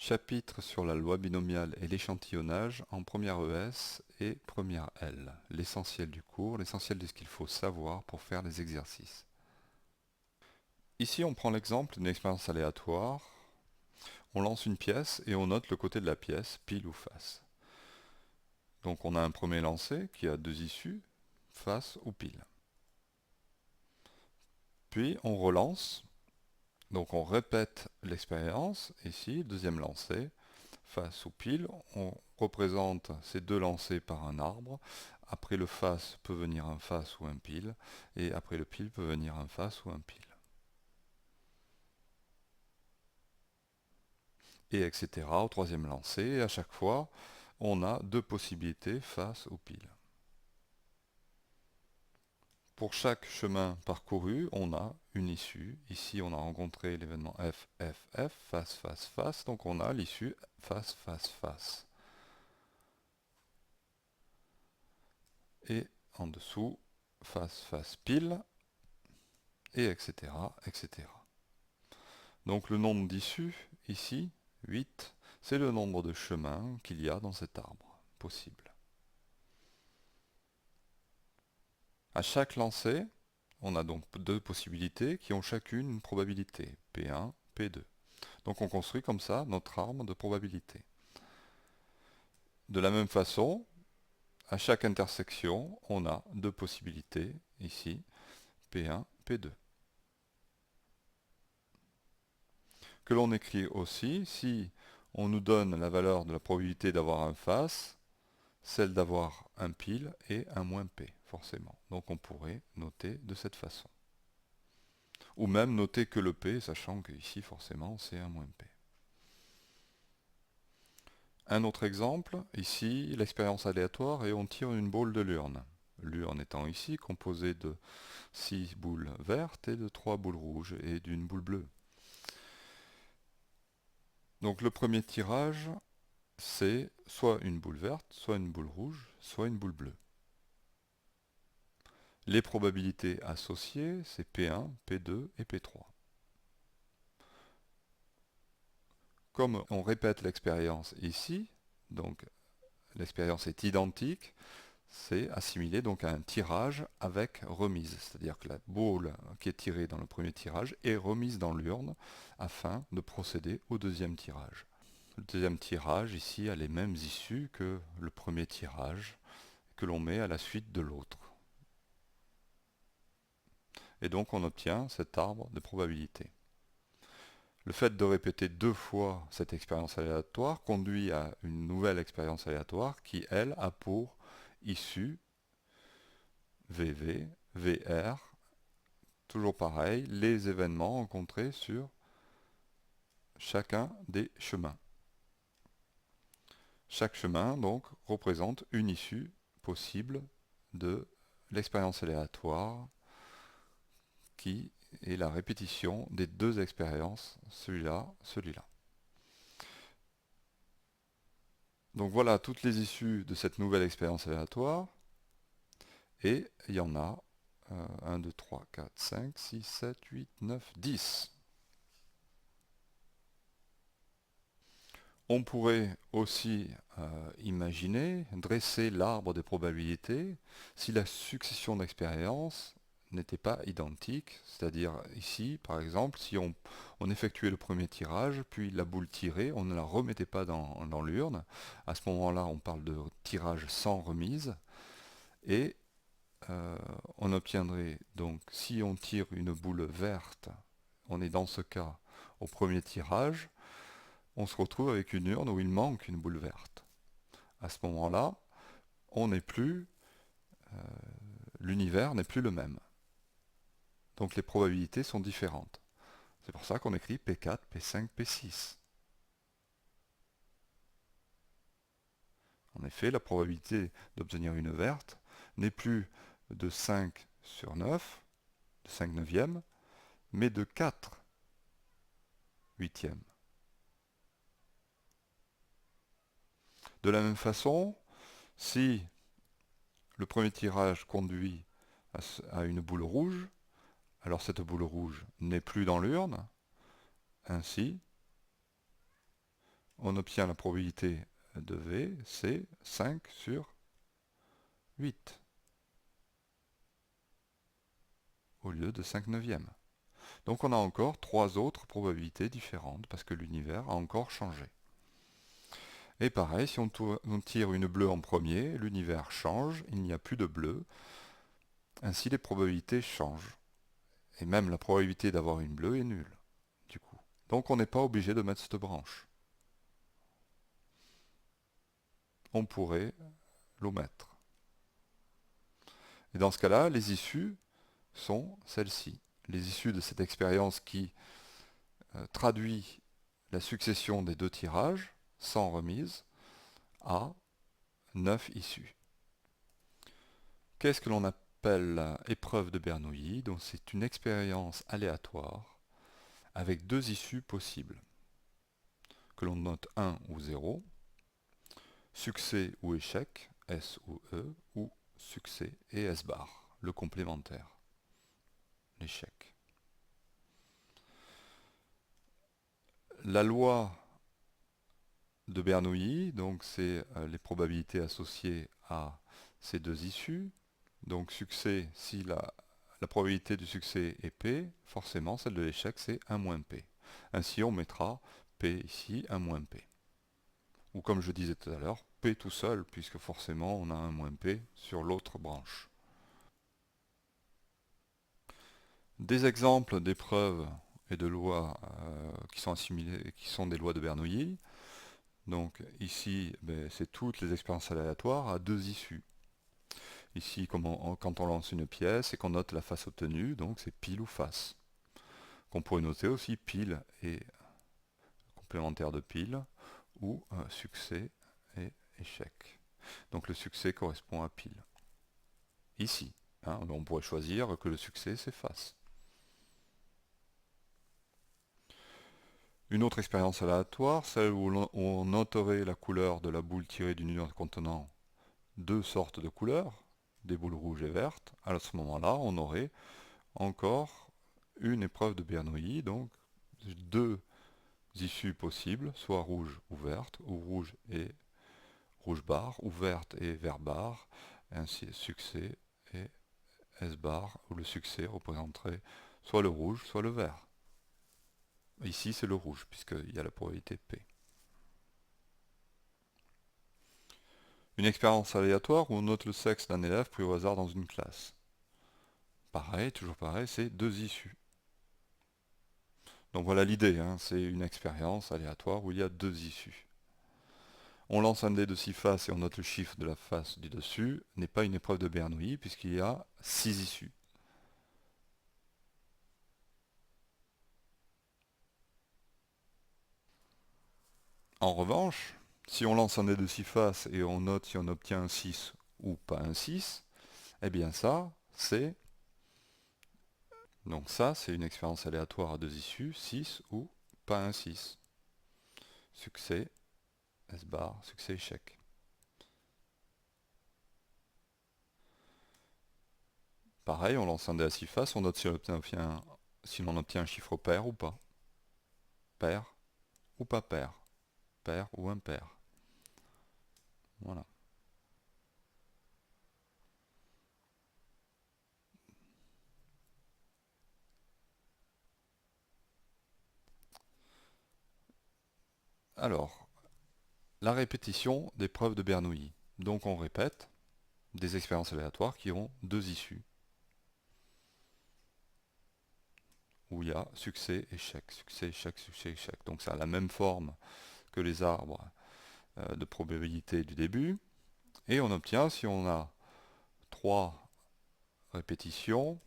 Chapitre sur la loi binomiale et l'échantillonnage en première ES et première L. L'essentiel du cours, l'essentiel de ce qu'il faut savoir pour faire les exercices. Ici, on prend l'exemple d'une expérience aléatoire. On lance une pièce et on note le côté de la pièce, pile ou face. Donc on a un premier lancé qui a deux issues, face ou pile. Puis on relance, donc on répète l'expérience, ici, deuxième lancé, face ou pile, on représente ces deux lancers par un arbre. Après le face peut venir un face ou un pile, et après le pile peut venir un face ou un pile. Et etc. au troisième lancer, et à chaque fois, on a deux possibilités, face ou pile. Pour chaque chemin parcouru, on a une issue. Ici, on a rencontré l'événement F, F, F, face, face, face, donc on a l'issue face, face, face. Et en dessous, face, face, pile, et etc., etc. Donc le nombre d'issues, ici, 8, c'est le nombre de chemins qu'il y a dans cet arbre possible. À chaque lancer, on a donc deux possibilités qui ont chacune une probabilité, P1, P2. Donc on construit comme ça notre arbre de probabilité. De la même façon, à chaque intersection, on a deux possibilités, ici, P1, P2. Que l'on écrit aussi, si on nous donne la valeur de la probabilité d'avoir un face, celle d'avoir un pile et un moins P, forcément. Donc on pourrait noter de cette façon. Ou même noter que le P, sachant qu'ici, forcément, c'est un moins P. Un autre exemple, ici, l'expérience aléatoire et on tire une boule de l'urne. L'urne étant ici composée de 6 boules vertes et de 3 boules rouges et d'une boule bleue. Donc le premier tirage, c'est soit une boule verte, soit une boule rouge, soit une boule bleue. Les probabilités associées, c'est P1, P2 et P3. Comme on répète l'expérience ici, donc l'expérience est identique, c'est assimilé donc à un tirage avec remise. C'est-à-dire que la boule qui est tirée dans le premier tirage est remise dans l'urne afin de procéder au deuxième tirage. Le deuxième tirage ici a les mêmes issues que le premier tirage que l'on met à la suite de l'autre. Et donc on obtient cet arbre de probabilité. Le fait de répéter deux fois cette expérience aléatoire conduit à une nouvelle expérience aléatoire qui, elle, a pour issue VV, VR, toujours pareil, les événements rencontrés sur chacun des chemins. Chaque chemin, donc, représente une issue possible de l'expérience aléatoire qui est la répétition des deux expériences, celui-là, celui-là. Donc voilà toutes les issues de cette nouvelle expérience aléatoire. Et il y en a 1, 2, 3, 4, 5, 6, 7, 8, 9, 10. On pourrait aussi imaginer, dresser l'arbre des probabilités si la succession d'expériences n'était pas identique, c'est-à-dire ici, par exemple, si on effectuait le premier tirage, puis la boule tirée, on ne la remettait pas dans l'urne. À ce moment-là, on parle de tirage sans remise, et on obtiendrait donc, si on tire une boule verte, on est dans ce cas au premier tirage, on se retrouve avec une urne où il manque une boule verte. À ce moment-là, on n'est plus, l'univers n'est plus le même. Donc les probabilités sont différentes. C'est pour ça qu'on écrit P4, P5, P6. En effet, la probabilité d'obtenir une verte n'est plus de 5 sur 9, de 5 neuvièmes, mais de 4 huitièmes. De la même façon, si le premier tirage conduit à une boule rouge, alors cette boule rouge n'est plus dans l'urne. Ainsi, on obtient la probabilité de V, c'est 5 sur 8, au lieu de 5 neuvièmes. Donc on a encore 3 autres probabilités différentes, parce que l'univers a encore changé. Et pareil, si on tire une bleue en premier, l'univers change, il n'y a plus de bleu, ainsi les probabilités changent. Et même la probabilité d'avoir une bleue est nulle, du coup. Donc on n'est pas obligé de mettre cette branche. On pourrait l'omettre. Et dans ce cas-là, les issues sont celles-ci. Les issues de cette expérience qui traduit la succession des deux tirages, sans remise, à 9 issues. Qu'est-ce que l'on appelle épreuve de Bernoulli? Donc c'est une expérience aléatoire avec deux issues possibles, que l'on note 1 ou 0, succès ou échec, S ou E, ou succès et S bar, le complémentaire, l'échec. La loi de Bernoulli, donc c'est les probabilités associées à ces deux issues. Donc succès, si la probabilité du succès est P, forcément celle de l'échec c'est 1 moins P. Ainsi on mettra P ici, 1 moins P. Ou comme je disais tout à l'heure, P tout seul, puisque forcément on a 1 moins P sur l'autre branche. Des exemples d'épreuves et de lois qui sont assimilées, qui sont des lois de Bernoulli. Donc ici, c'est toutes les expériences aléatoires à deux issues. Ici, quand on lance une pièce et qu'on note la face obtenue, donc c'est pile ou face. Qu'on pourrait noter aussi pile et complémentaire de pile, ou succès et échec. Donc le succès correspond à pile. Ici, hein, on pourrait choisir que le succès c'est face. Une autre expérience aléatoire, celle où on noterait la couleur de la boule tirée d'une union contenant deux sortes de couleurs, des boules rouges et vertes. À ce moment-là, on aurait encore une épreuve de Bernoulli, donc deux issues possibles, soit rouge ou verte, ou rouge et rouge bar, ou verte et vert bar, ainsi succès et S bar, où le succès représenterait soit le rouge, soit le vert. Ici, c'est le rouge, puisqu'il y a la probabilité P. Une expérience aléatoire où on note le sexe d'un élève pris au hasard dans une classe. Pareil, toujours pareil, c'est deux issues. Donc voilà l'idée, hein, c'est une expérience aléatoire où il y a deux issues. On lance un dé de 6 faces et on note le chiffre de la face du dessus, n'est pas une épreuve de Bernoulli puisqu'il y a 6 issues. En revanche, si on lance un dé de 6 faces et on note si on obtient un 6 ou pas un 6, eh bien ça, c'est... Donc ça, c'est une expérience aléatoire à deux issues, 6 ou pas un 6. Succès, S bar, succès, échec. Pareil, on lance un dé à 6 faces, on note si l'on obtient un chiffre pair ou pas. Pair ou pas pair. Pair ou impair. Voilà. Alors, la répétition des preuves de Bernoulli. Donc on répète des expériences aléatoires qui ont deux issues, où il y a succès, échec, succès, échec, succès, échec. Donc ça a la même forme que les arbres de probabilité du début. Et on obtient, si on a trois répétitions,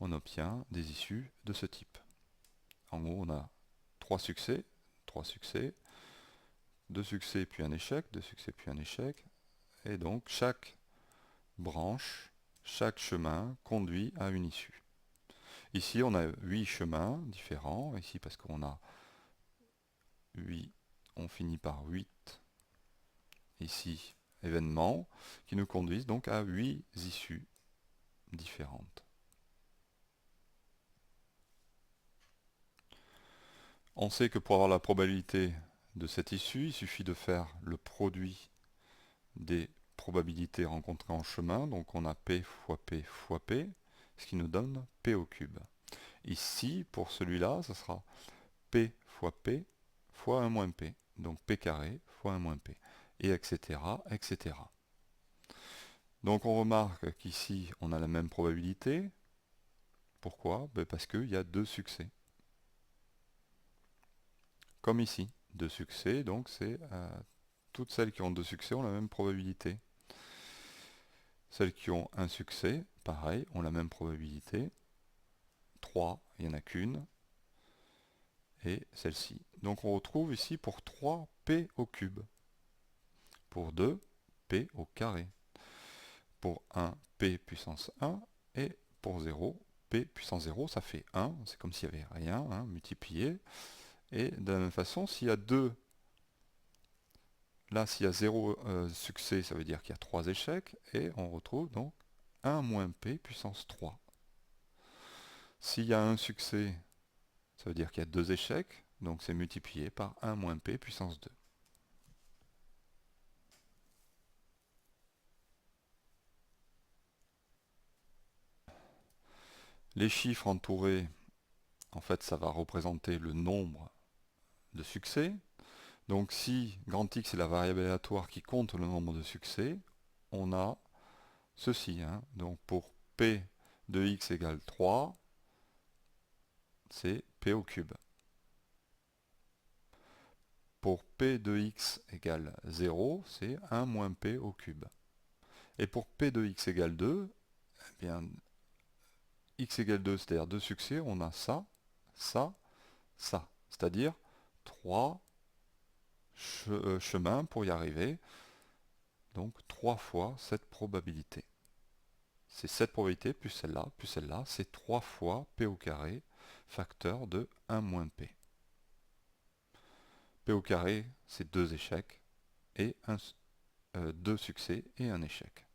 on obtient des issues de ce type. En gros, on a trois succès, deux succès puis un échec, deux succès puis un échec. Et donc chaque branche, chaque chemin conduit à une issue. Ici, on a 8 chemins différents. Ici, parce qu'on a 8, on finit par 8. Ici, événements, qui nous conduisent donc à 8 issues différentes. On sait que pour avoir la probabilité de cette issue, il suffit de faire le produit des probabilités rencontrées en chemin. Donc on a P fois P fois P, ce qui nous donne P au cube. Ici, pour celui-là, ce sera P fois P fois 1 moins P. Donc P carré fois 1 moins P. Et etc. etc. Donc on remarque qu'ici, on a la même probabilité. Pourquoi? Parce qu'il y a deux succès. Comme ici, deux succès, donc c'est toutes celles qui ont deux succès ont la même probabilité. Celles qui ont un succès, pareil, ont la même probabilité. 3, il n'y en a qu'une. Et celle-ci. Donc on retrouve ici pour 3 P au cube. Pour 2, P au carré. Pour 1, P puissance 1. Et pour 0, P puissance 0, ça fait 1. C'est comme s'il n'y avait rien, hein, multiplié. Et de la même façon, s'il y a 2, là s'il y a 0 succès, ça veut dire qu'il y a 3 échecs. Et on retrouve donc 1 moins P puissance 3. S'il y a un succès, ça veut dire qu'il y a 2 échecs. Donc c'est multiplié par 1 moins P puissance 2. Les chiffres entourés, en fait, ça va représenter le nombre de succès. Donc si grand X est la variable aléatoire qui compte le nombre de succès, on a ceci. Hein. Donc pour P de X égale 3, c'est P au cube. Pour P de X égale 0, c'est 1 moins P au cube. Et pour P de X égale 2, eh bien, X égale 2, c'est-à-dire 2 succès, on a ça, ça, ça. C'est-à-dire 3 chemins pour y arriver. Donc 3 fois cette probabilité. C'est cette probabilité plus celle-là, c'est 3 fois P au carré, facteur de 1 moins P. P au carré, c'est 2 échecs, et 2 succès et un échec.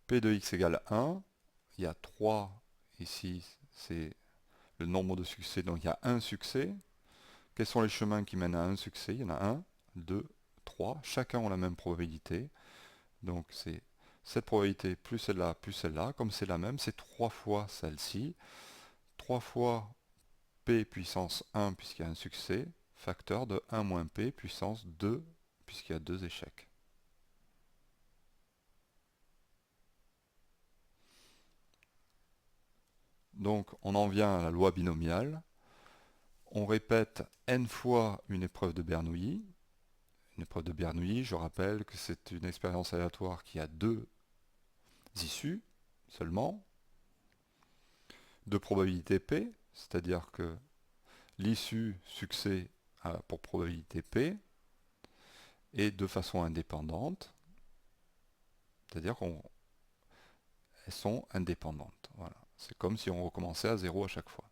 P de x égale 1, il y a 3 ici, c'est le nombre de succès, donc il y a un succès. Quels sont les chemins qui mènent à un succès? Il y en a 1, 2, 3, chacun ont la même probabilité. Donc c'est cette probabilité plus celle-là, comme c'est la même, c'est 3 fois celle-ci. 3 fois P puissance 1 puisqu'il y a un succès, facteur de 1 moins P puissance 2 puisqu'il y a 2 échecs. Donc on en vient à la loi binomiale. On répète n fois une épreuve de Bernoulli. Une épreuve de Bernoulli, je rappelle que c'est une expérience aléatoire qui a deux issues seulement, de probabilité P, c'est-à-dire que l'issue succès a pour probabilité P, et de façon indépendante, c'est-à-dire qu'elles sont indépendantes. Voilà. C'est comme si on recommençait à 0 à chaque fois.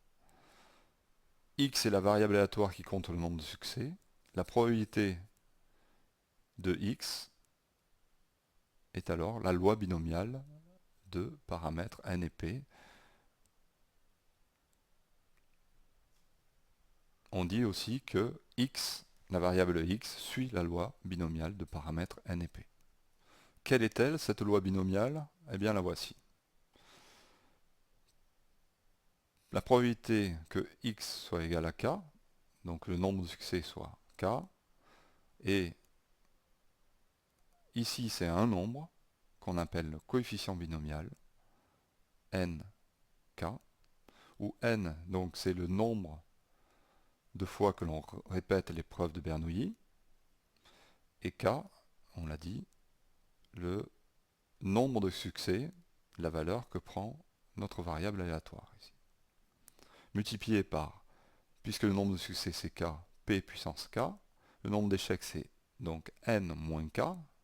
X est la variable aléatoire qui compte le nombre de succès. La probabilité de X est alors la loi binomiale de paramètres n et p. On dit aussi que x, la variable x, suit la loi binomiale de paramètres n et p. Quelle est-elle, cette loi binomiale? Eh bien la voici. La probabilité que x soit égal à k, donc le nombre de succès soit k, et ici c'est un nombre qu'on appelle le coefficient binomial, n, k, où n, donc c'est le nombre de fois que l'on répète l'épreuve de Bernoulli, et k, on l'a dit, le nombre de succès, la valeur que prend notre variable aléatoire ici. Multiplié par, puisque le nombre de succès c'est k, p puissance k, le nombre d'échecs c'est donc n moins k,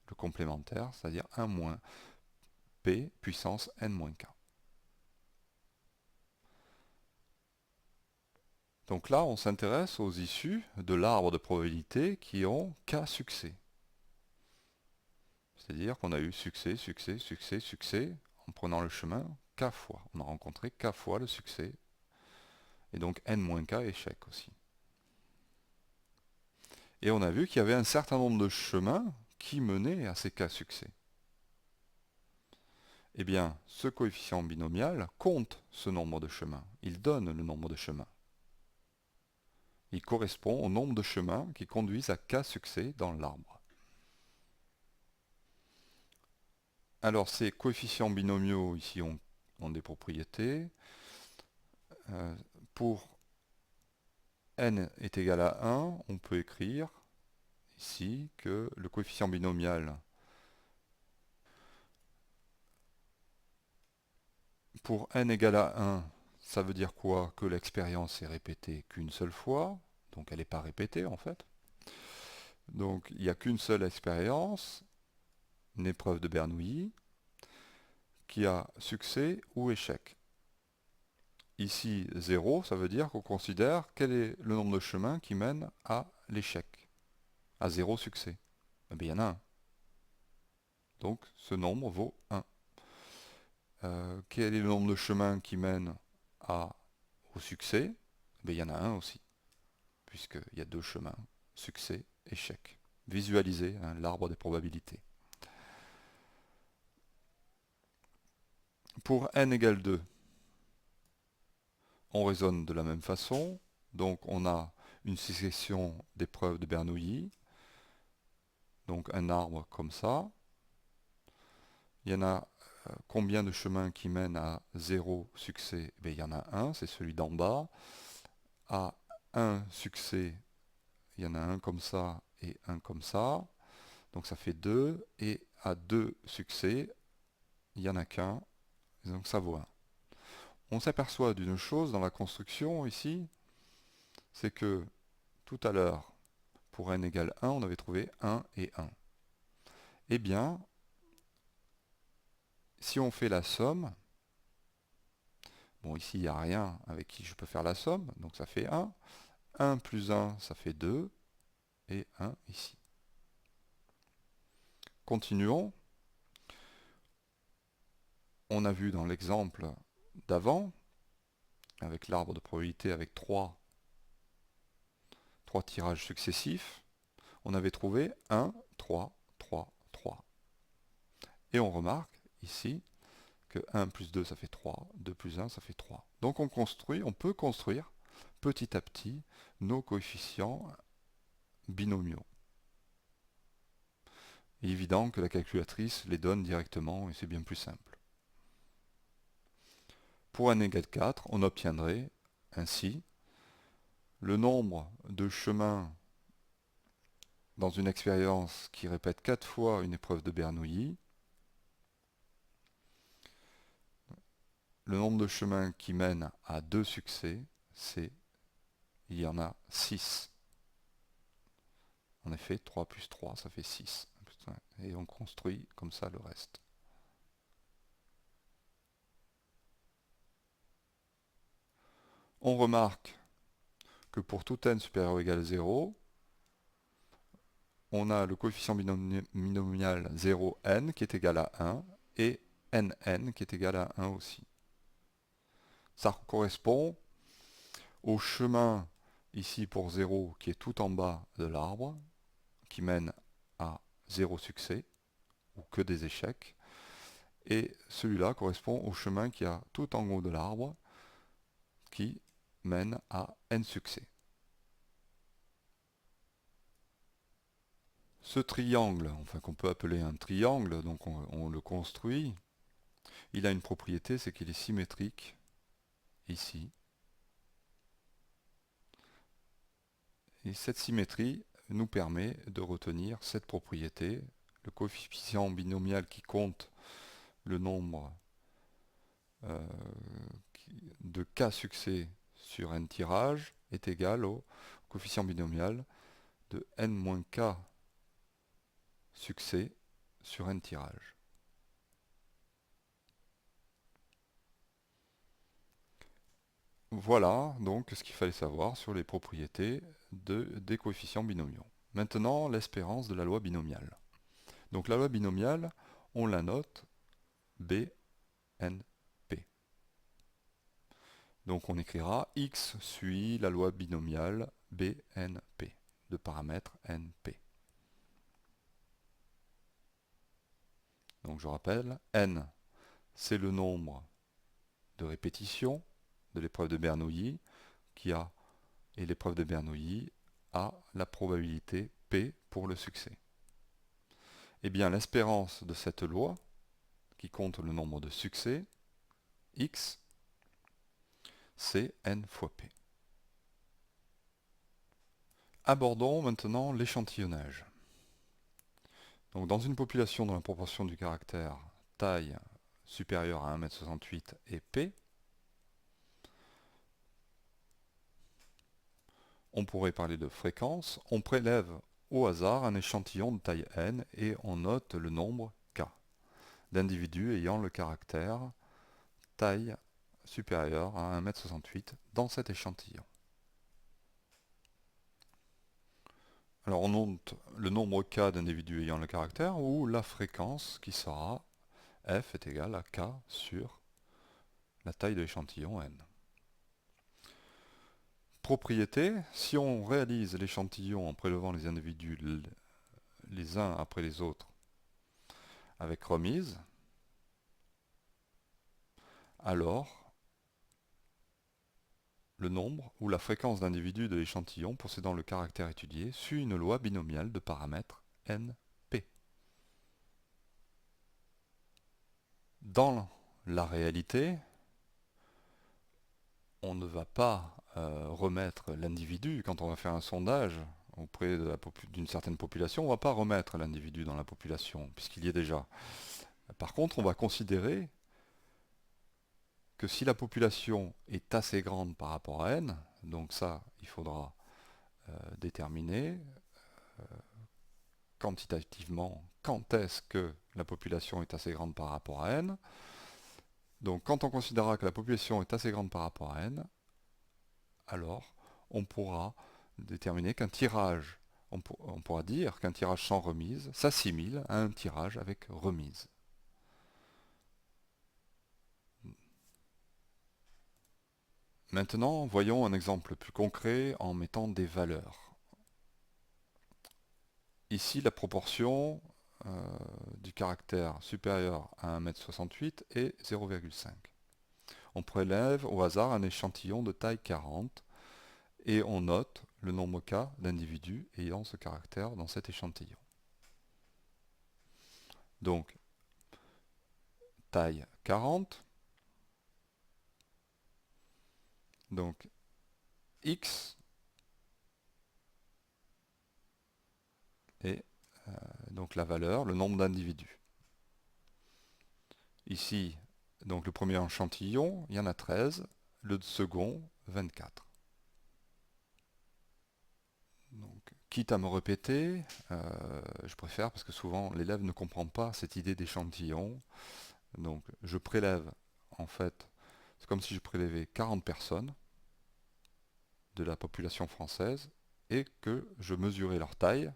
le complémentaire, c'est-à-dire 1 moins p puissance n moins k. Donc là, on s'intéresse aux issues de l'arbre de probabilité qui ont k succès. C'est-à-dire qu'on a eu succès, succès, succès, succès, en prenant le chemin k fois. On a rencontré k fois le succès. Et donc n-k échec aussi. Et on a vu qu'il y avait un certain nombre de chemins qui menaient à ces k succès. Eh bien, ce coefficient binomial compte ce nombre de chemins. Il donne le nombre de chemins. Il correspond au nombre de chemins qui conduisent à k succès dans l'arbre. Alors, ces coefficients binomiaux, ici, ont des propriétés. Pour n est égal à 1, on peut écrire ici que le coefficient binomial pour n égale à 1, ça veut dire quoi? Que l'expérience est répétée qu'une seule fois, donc elle n'est pas répétée en fait. Donc il n'y a qu'une seule expérience, une épreuve de Bernoulli, qui a succès ou échec. Ici 0, ça veut dire qu'on considère quel est le nombre de chemins qui mène à l'échec, à 0 succès. Eh bien il y en a un. Donc ce nombre vaut 1. Quel est le nombre de chemins qui mènent au succès? Il y en a un aussi, puisqu'il y a deux chemins, succès, échec. Visualisez l'arbre des probabilités. Pour n égale 2, on raisonne de la même façon. Donc on a une succession d'épreuves de Bernoulli, donc un arbre comme ça. Il y en a combien de chemins qui mènent à 0 succès? Il y en a un, c'est celui d'en bas. À 1 succès, il y en a un comme ça et un comme ça. Donc ça fait 2. Et à 2 succès, il n'y en a qu'un. Donc ça vaut 1. On s'aperçoit d'une chose dans la construction ici, c'est que tout à l'heure, pour n égale 1, on avait trouvé 1 et 1. Eh bien, si on fait la somme, bon ici il n'y a rien avec qui je peux faire la somme, donc ça fait 1. 1 plus 1, ça fait 2, et 1 ici. Continuons. On a vu dans l'exemple d'avant, avec l'arbre de probabilité avec 3 tirages successifs, on avait trouvé 1, 3, 3, 3. Et on remarque ici que 1 plus 2 ça fait 3, 2 plus 1 ça fait 3. Donc on peut construire petit à petit nos coefficients binomiaux. Il est évident que la calculatrice les donne directement et c'est bien plus simple. Pour n égale 4, on obtiendrait ainsi le nombre de chemins dans une expérience qui répète 4 fois une épreuve de Bernoulli. Le nombre de chemins qui mènent à 2 succès, il y en a 6. En effet, 3 plus 3, ça fait 6. Et on construit comme ça le reste. On remarque que pour tout n supérieur ou égal à 0, on a le coefficient binomial 0n qui est égal à 1 et nn qui est égal à 1 aussi. Ça correspond au chemin ici pour 0 qui est tout en bas de l'arbre, qui mène à 0 succès, ou que des échecs, et celui-là correspond au chemin qui a tout en haut de l'arbre, qui mène à n succès. Ce triangle, enfin qu'on peut appeler un triangle, donc on le construit, il a une propriété, c'est qu'il est symétrique, ici. Et cette symétrie nous permet de retenir cette propriété, le coefficient binomial qui compte le nombre de k succès sur n tirages est égal au coefficient binomial de n-k succès sur n tirages. Voilà donc ce qu'il fallait savoir sur les propriétés des coefficients binomiaux. Maintenant, l'espérance de la loi binomiale. Donc la loi binomiale, on la note BNP. Donc on écrira X suit la loi binomiale BNP, de paramètre NP. Donc je rappelle, N, c'est le nombre de répétitions de l'épreuve de Bernoulli, et l'épreuve de Bernoulli a la probabilité P pour le succès. Eh bien, l'espérance de cette loi, qui compte le nombre de succès, X, c'est N fois P. Abordons maintenant l'échantillonnage. Donc, dans une population dont la proportion du caractère taille supérieure à 1,68 m est P, on pourrait parler de fréquence. On prélève au hasard un échantillon de taille N et on note le nombre K d'individus ayant le caractère taille supérieure à 1,68 m dans cet échantillon. Alors on note le nombre K d'individus ayant le caractère ou la fréquence qui sera F est égal à K sur la taille de l'échantillon N. Propriété, si on réalise l'échantillon en prélevant les individus les uns après les autres avec remise, alors le nombre ou la fréquence d'individus de l'échantillon possédant le caractère étudié suit une loi binomiale de paramètres NP. Dans la réalité, on ne va pas remettre l'individu quand on va faire un sondage auprès d'une certaine population, on ne va pas remettre l'individu dans la population puisqu'il y est déjà. Par contre, on va considérer que si la population est assez grande par rapport à n, donc ça, il faudra déterminer quantitativement quand est-ce que la population est assez grande par rapport à n. Donc quand on considérera que la population est assez grande par rapport à n, alors on pourra déterminer qu'un tirage, on pourra dire qu'un tirage sans remise s'assimile à un tirage avec remise. Maintenant, voyons un exemple plus concret en mettant des valeurs. Ici, la proportion du caractère supérieur à 1,68 m est 0,5. On prélève au hasard un échantillon de taille 40 et on note le nombre K d'individus ayant ce caractère dans cet échantillon. Donc, taille 40. Donc, X est donc la valeur, le nombre d'individus. Ici, donc le premier échantillon, il y en a 13, le second, 24. Donc, quitte à me répéter, je préfère parce que souvent l'élève ne comprend pas cette idée d'échantillon. Donc je prélève, en fait, c'est comme si je prélevais 40 personnes de la population française et que je mesurais leur taille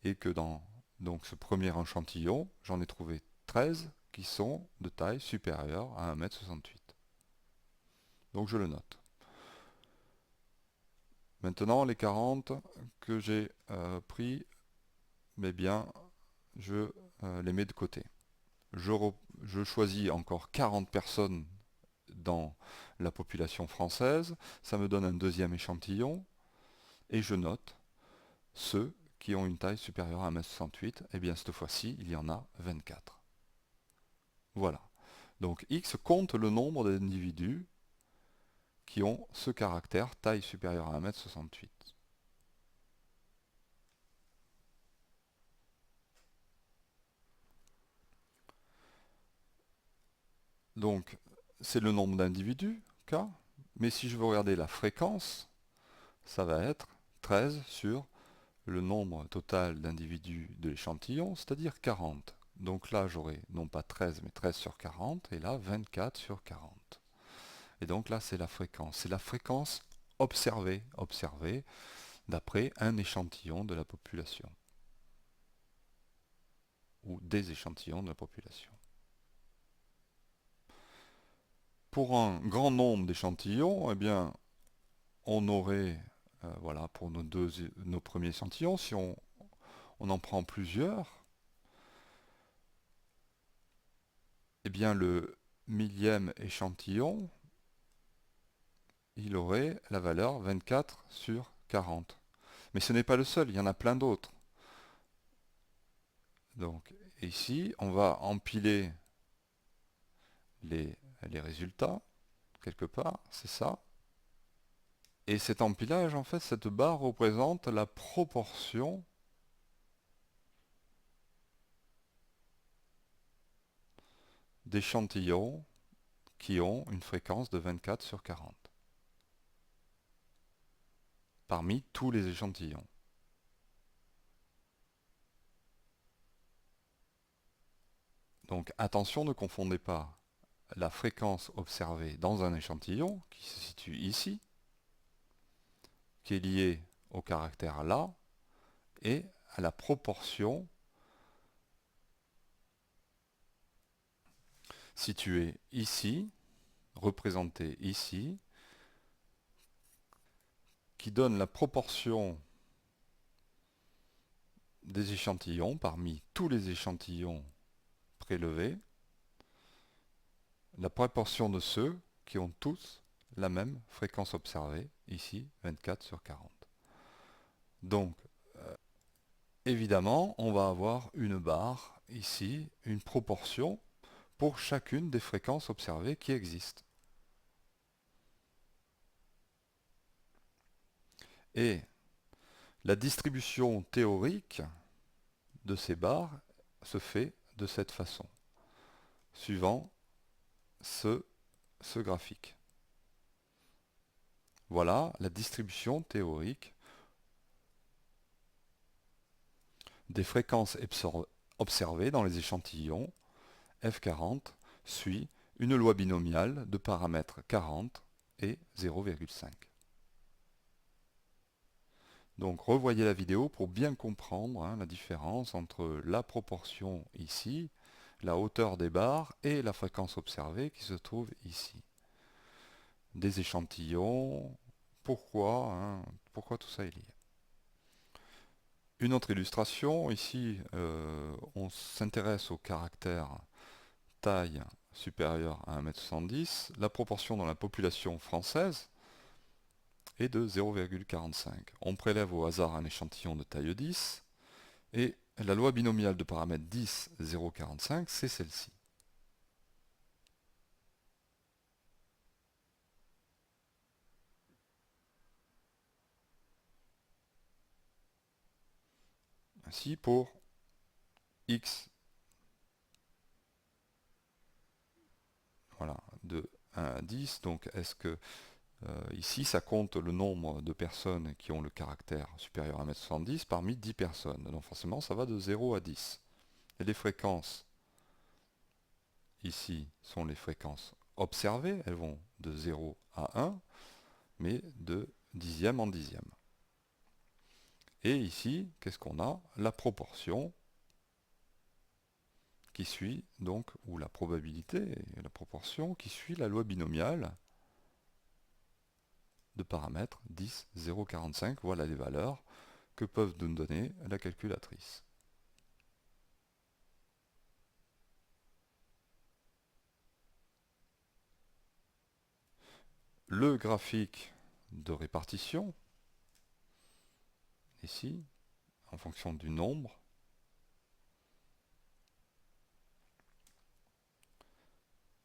et que dans donc, ce premier échantillon, j'en ai trouvé 13 qui sont de taille supérieure à 1,68 m. Donc je le note. Maintenant, les 40 que j'ai pris, mais bien, je les mets de côté. Je choisis encore 40 personnes dans la population française, ça me donne un deuxième échantillon, et je note ceux qui ont une taille supérieure à 1,68 m, et bien cette fois-ci, il y en a 24. Voilà. Donc X compte le nombre d'individus qui ont ce caractère taille supérieure à 1,68 m. Donc, c'est le nombre d'individus, K, mais si je veux regarder la fréquence, ça va être 13 sur le nombre total d'individus de l'échantillon, c'est-à-dire 40. Donc là, j'aurai non pas 13, mais 13 sur 40, et là, 24 sur 40. Et donc là, c'est la fréquence. C'est la fréquence observée d'après un échantillon de la population, ou des échantillons de la population. Pour un grand nombre d'échantillons, eh bien, on aurait, voilà, pour nos premiers échantillons, si on en prend plusieurs, eh bien, le millième échantillon, il aurait la valeur 24 sur 40. Mais ce n'est pas le seul, il y en a plein d'autres. Donc ici, on va empiler les, les résultats, quelque part, c'est ça. Et cet empilage, en fait, cette barre représente la proportion d'échantillons qui ont une fréquence de 24 sur 40, parmi tous les échantillons. Donc attention, ne confondez pas la fréquence observée dans un échantillon, qui se situe ici, qui est liée au caractère là, et à la proportion située ici, représentée ici, qui donne la proportion des échantillons parmi tous les échantillons prélevés, la proportion de ceux qui ont tous la même fréquence observée, ici 24 sur 40. Donc, évidemment, on va avoir une barre, ici, une proportion pour chacune des fréquences observées qui existent. Et la distribution théorique de ces barres se fait de cette façon, suivant ce graphique. Voilà la distribution théorique des fréquences observées dans les échantillons. F40 suit une loi binomiale de paramètres 40 et 0,5. Donc revoyez la vidéo pour bien comprendre la différence entre la proportion ici, la hauteur des barres et la fréquence observée qui se trouve ici. Des échantillons, pourquoi tout ça est lié. Une autre illustration, ici on s'intéresse au caractère taille supérieure à 1,70 m. La proportion dans la population française est de 0,45. On prélève au hasard un échantillon de taille 10 et la loi binomiale de paramètres 10, 0,45, c'est celle-ci. Ainsi pour x, voilà, de 1 à 10, donc est-ce que ici ça compte le nombre de personnes qui ont le caractère supérieur à 1,70 m parmi 10 personnes, donc forcément ça va de 0 à 10. Et les fréquences ici sont les fréquences observées, elles vont de 0 à 1, mais de dixième en dixième. Et ici, qu'est-ce qu'on a? La proportion qui suit, donc, ou la probabilité, la proportion qui suit la loi binomiale de paramètres 10, 0,45. Voilà les valeurs que peuvent nous donner la calculatrice. Le graphique de répartition, ici, en fonction du nombre,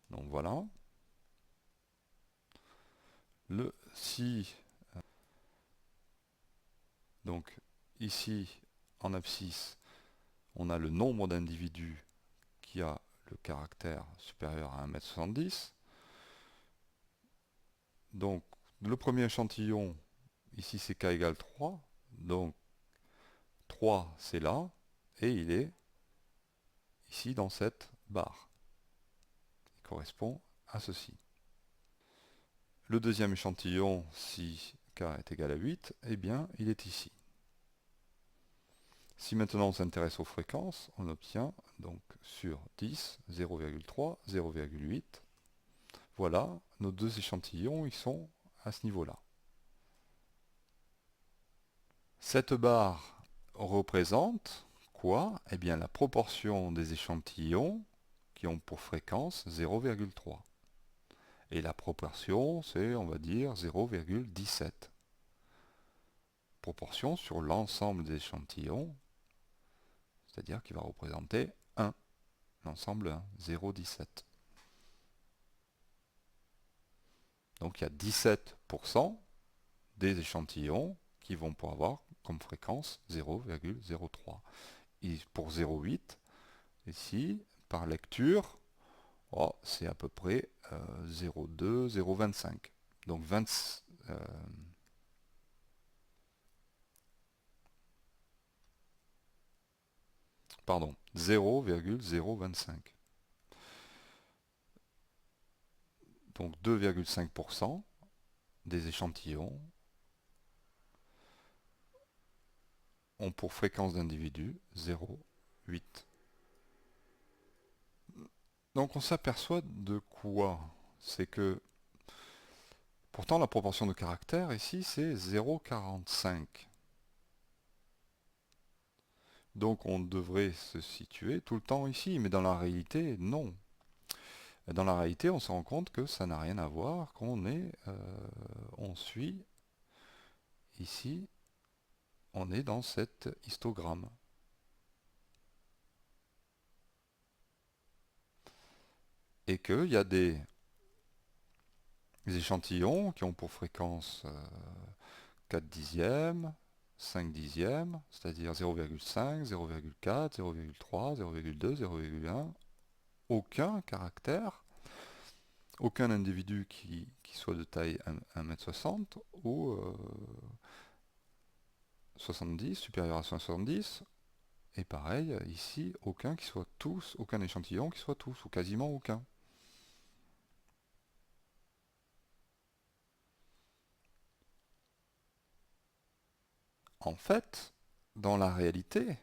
donc voilà. Si, donc ici, en abscisse, on a le nombre d'individus qui a le caractère supérieur à 1,70 m. Donc, le premier échantillon, ici c'est k égale 3. Donc, 3 c'est là, et il est ici dans cette barre. Il correspond à ceci. Le deuxième échantillon, si k est égal à 8, eh bien, il est ici. Si maintenant on s'intéresse aux fréquences, on obtient donc sur 10, 0,3, 0,8. Voilà, nos deux échantillons, ils sont à ce niveau-là. Cette barre représente quoi? Eh bien la proportion des échantillons qui ont pour fréquence 0,3. Et la proportion, c'est, on va dire, 0,17. Proportion sur l'ensemble des échantillons, c'est-à-dire qui va représenter 1, l'ensemble 1, 0,17. Donc il y a 17% des échantillons qui vont pouvoir avoir comme fréquence 0,03. Et pour 0,8, ici, par lecture, oh, c'est à peu près 0,2, 0,25. Donc 20, pardon, 0,025. Donc 2,5% des échantillons ont pour fréquence d'individu 0,8. Donc on s'aperçoit de quoi? C'est que pourtant la proportion de caractères ici c'est 0,45. Donc on devrait se situer tout le temps ici, mais dans la réalité, non. Dans la réalité, on se rend compte que ça n'a rien à voir, on suit ici, on est dans cet histogramme. Et qu'il y a des échantillons qui ont pour fréquence 4 dixièmes, 5 dixièmes, c'est-à-dire 0,5, 0,4, 0,3, 0,2, 0,1, aucun caractère, aucun individu qui soit de taille 1,60 m ou 70, supérieur à 170, et pareil, ici, aucun échantillon qui soit tous, ou quasiment aucun. En fait, dans la réalité,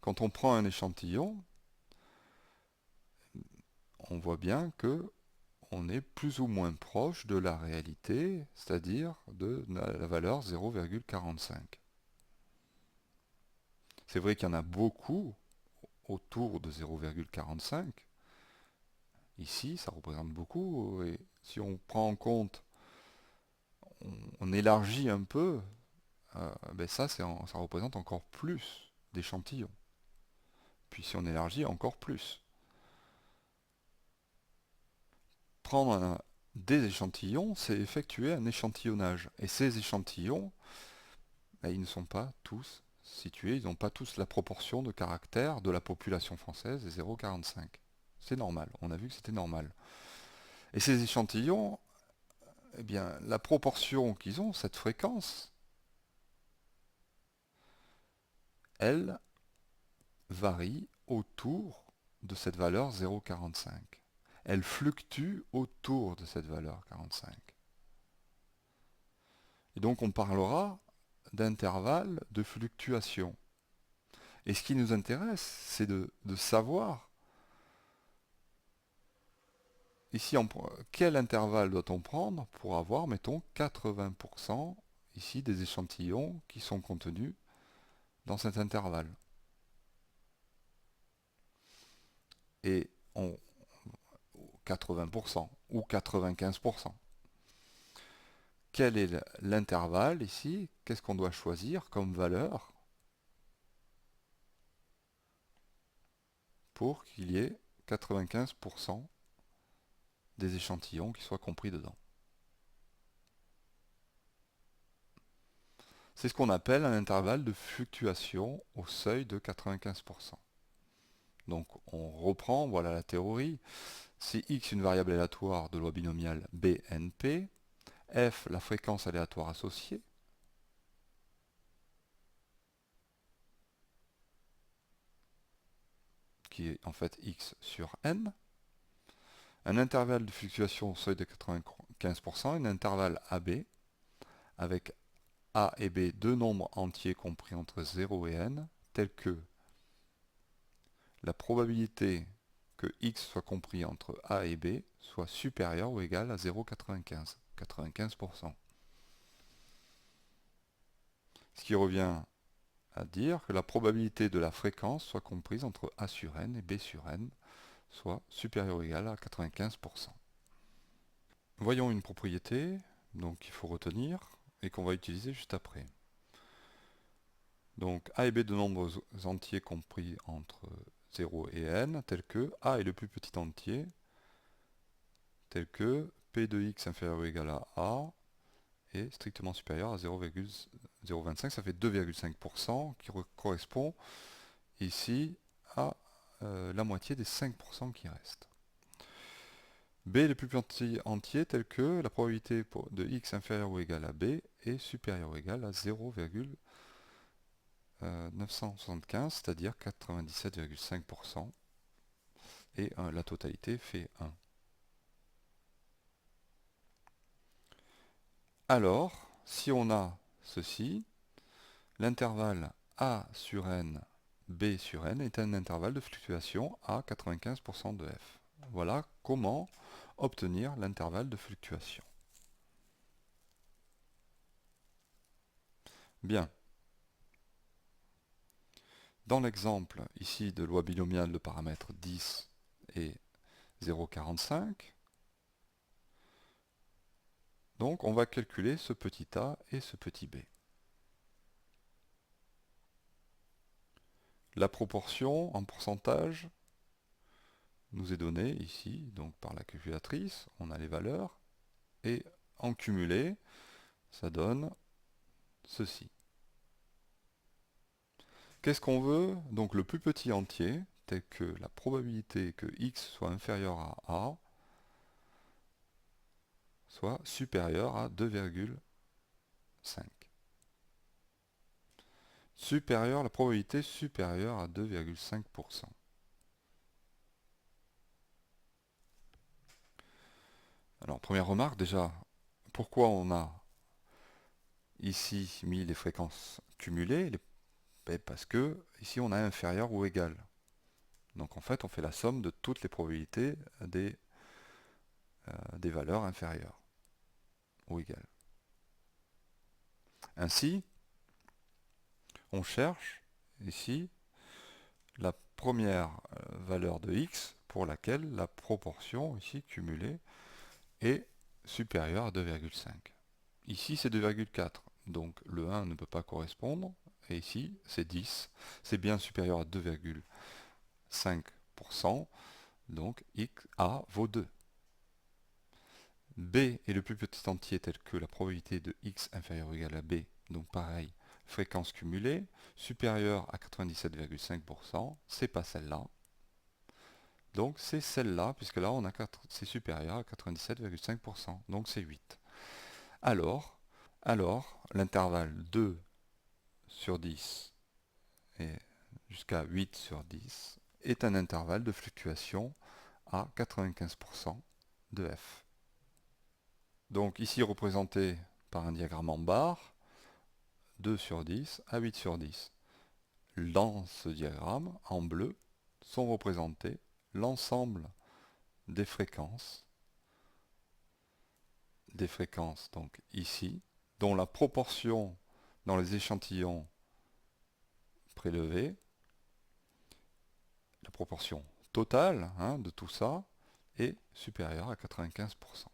quand on prend un échantillon, on voit bien que on est plus ou moins proche de la réalité, c'est-à-dire de la valeur 0,45. C'est vrai qu'il y en a beaucoup autour de 0,45. Ici, ça représente beaucoup, et si on prend en compte, on élargit un peu, ben ça représente encore plus d'échantillons. Puis si on élargit, encore plus. Prendre des échantillons, c'est effectuer un échantillonnage. Et ces échantillons, ben, ils ne sont pas tous situés, ils n'ont pas tous la proportion de caractères de la population française, 0,45. C'est normal, on a vu que c'était normal. Et ces échantillons, eh bien, la proportion qu'ils ont, cette fréquence, elle varie autour de cette valeur 0,45. Elle fluctue autour de cette valeur 45. Et donc on parlera d'intervalle de fluctuation. Et ce qui nous intéresse, c'est de savoir ici quel intervalle doit-on prendre pour avoir, mettons, 80% ici des échantillons qui sont contenus dans cet intervalle. Et 80% ou 95%. Quel est l'intervalle ici? Qu'est-ce qu'on doit choisir comme valeur pour qu'il y ait 95% des échantillons qui soient compris dedans? C'est ce qu'on appelle un intervalle de fluctuation au seuil de 95%. Donc on reprend, voilà la théorie. Si x une variable aléatoire de loi binomiale BNP, f la fréquence aléatoire associée, qui est en fait x sur n, un intervalle de fluctuation au seuil de 95%, un intervalle AB, avec A et B deux nombres entiers compris entre 0 et n, tels que la probabilité que x soit compris entre a et b soit supérieur ou égal à 0,95, 95%. Ce qui revient à dire que la probabilité de la fréquence soit comprise entre a sur n et b sur n soit supérieure ou égale à 95%. Voyons une propriété donc qu'il faut retenir et qu'on va utiliser juste après. Donc a et b de nombres entiers compris entre 0 et n, tel que a est le plus petit entier, tel que p de x inférieur ou égal à a est strictement supérieur à 0,025, ça fait 2,5% qui correspond ici à la moitié des 5% qui restent. B est le plus petit entier tel que la probabilité de x inférieur ou égal à b est supérieure ou égale à 0,975, c'est-à-dire 97,5%, et la totalité fait 1. Alors, si on a ceci, l'intervalle a sur n, b sur n est un intervalle de fluctuation à 95% de f. Voilà comment obtenir l'intervalle de fluctuation. Bien. Dans l'exemple ici de loi binomiale de paramètres 10 et 0,45, donc on va calculer ce petit a et ce petit b. La proportion en pourcentage nous est donnée ici, donc par la calculatrice, on a les valeurs, et en cumulé, ça donne ceci. Qu'est-ce qu'on veut? Donc le plus petit entier, tel que la probabilité que x soit inférieur à a, soit supérieur à 2,5. La probabilité supérieure à 2,5%. Alors, première remarque, déjà, pourquoi on a ici mis les fréquences cumulées? Parce que ici on a inférieur ou égal. Donc en fait, on fait la somme de toutes les probabilités des valeurs inférieures ou égales. Ainsi, on cherche ici la première valeur de x pour laquelle la proportion ici cumulée est supérieure à 2,5. Ici c'est 2,4, donc le 1 ne peut pas correspondre, et ici c'est 10, c'est bien supérieur à 2,5%, donc a vaut 2. B est le plus petit entier tel que la probabilité de x inférieur ou égal à b, donc pareil, fréquence cumulée, supérieure à 97,5%, c'est pas celle-là. Donc c'est celle-là, puisque là c'est supérieur à 97,5%, donc c'est 8. Alors l'intervalle 2 sur 10 et jusqu'à 8 sur 10 est un intervalle de fluctuation à 95% de f. Donc ici représenté par un diagramme en barre, 2 sur 10 à 8 sur 10. Dans ce diagramme, en bleu, sont représentés l'ensemble des fréquences donc ici, dont la proportion dans les échantillons prélevés, la proportion totale de tout ça, est supérieure à 95%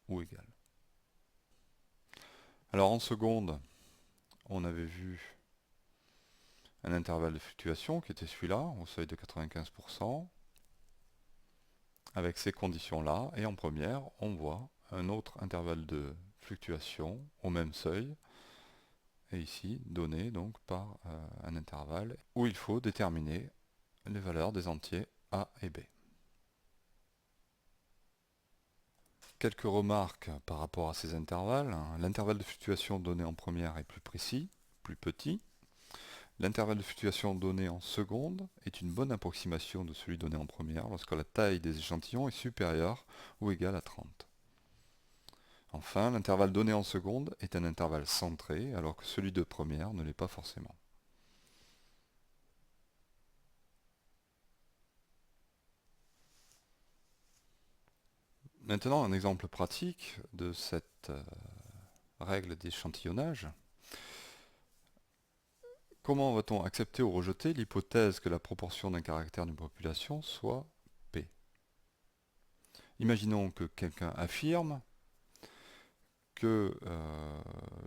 ou égale. Alors en seconde, on avait vu un intervalle de fluctuation qui était celui-là, au seuil de 95%, avec ces conditions-là, et en première, on voit un autre intervalle de fluctuation au même seuil, et ici donné donc par un intervalle où il faut déterminer les valeurs des entiers a et b. Quelques remarques par rapport à ces intervalles. L'intervalle de fluctuation donné en première est plus précis, plus petit. L'intervalle de fluctuation donné en seconde est une bonne approximation de celui donné en première lorsque la taille des échantillons est supérieure ou égale à 30. Enfin, l'intervalle donné en seconde est un intervalle centré alors que celui de première ne l'est pas forcément. Maintenant, un exemple pratique de cette règle d'échantillonnage. Comment va-t-on accepter ou rejeter l'hypothèse que la proportion d'un caractère d'une population soit P? Imaginons que quelqu'un affirme que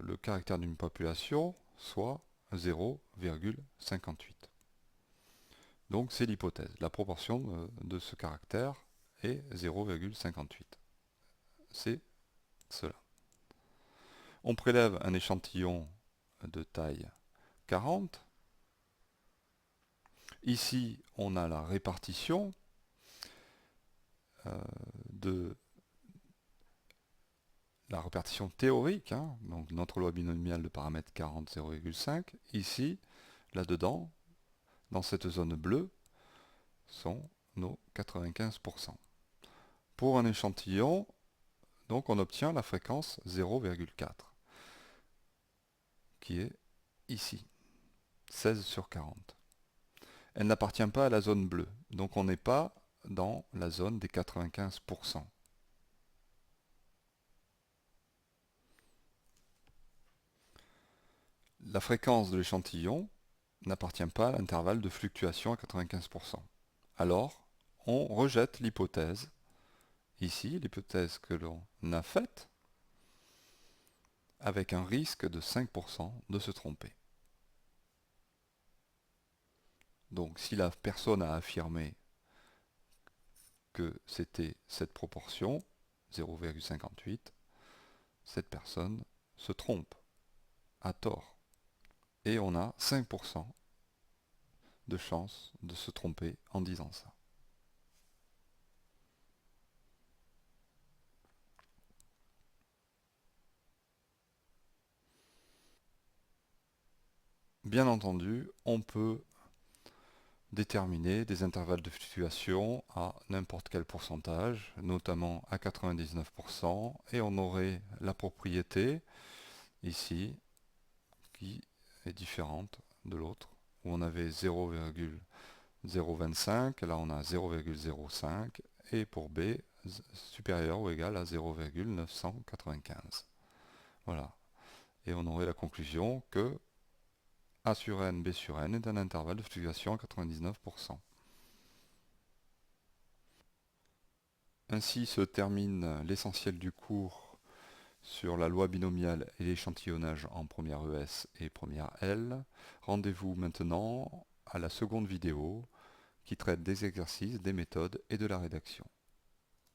le caractère d'une population soit 0,58. Donc c'est l'hypothèse. La proportion de ce caractère est 0,58. C'est cela. On prélève un échantillon de taille 40. Ici, on a la répartition de la répartition théorique, hein, donc notre loi binomiale de paramètres 40, 0,5. Ici, là-dedans, dans cette zone bleue, sont nos 95%. Pour un échantillon, donc on obtient la fréquence 0,4, qui est ici, 16 sur 40. Elle n'appartient pas à la zone bleue, donc on n'est pas dans la zone des 95%. La fréquence de l'échantillon n'appartient pas à l'intervalle de fluctuation à 95%. Alors, on rejette l'hypothèse, ici, l'hypothèse que l'on a faite, avec un risque de 5% de se tromper. Donc, si la personne a affirmé que c'était cette proportion, 0,58, cette personne se trompe, à tort. Et on a 5% de chance de se tromper en disant ça. Bien entendu, on peut déterminer des intervalles de fluctuation à n'importe quel pourcentage, notamment à 99%, et on aurait la propriété, ici, qui est différente de l'autre, où on avait 0,025, là on a 0,05, et pour B, supérieur ou égal à 0,995. Voilà. Et on aurait la conclusion que A sur n, B sur n est un intervalle de fluctuation à 99%. Ainsi se termine l'essentiel du cours sur la loi binomiale et l'échantillonnage en première ES et première L. Rendez-vous maintenant à la seconde vidéo qui traite des exercices, des méthodes et de la rédaction.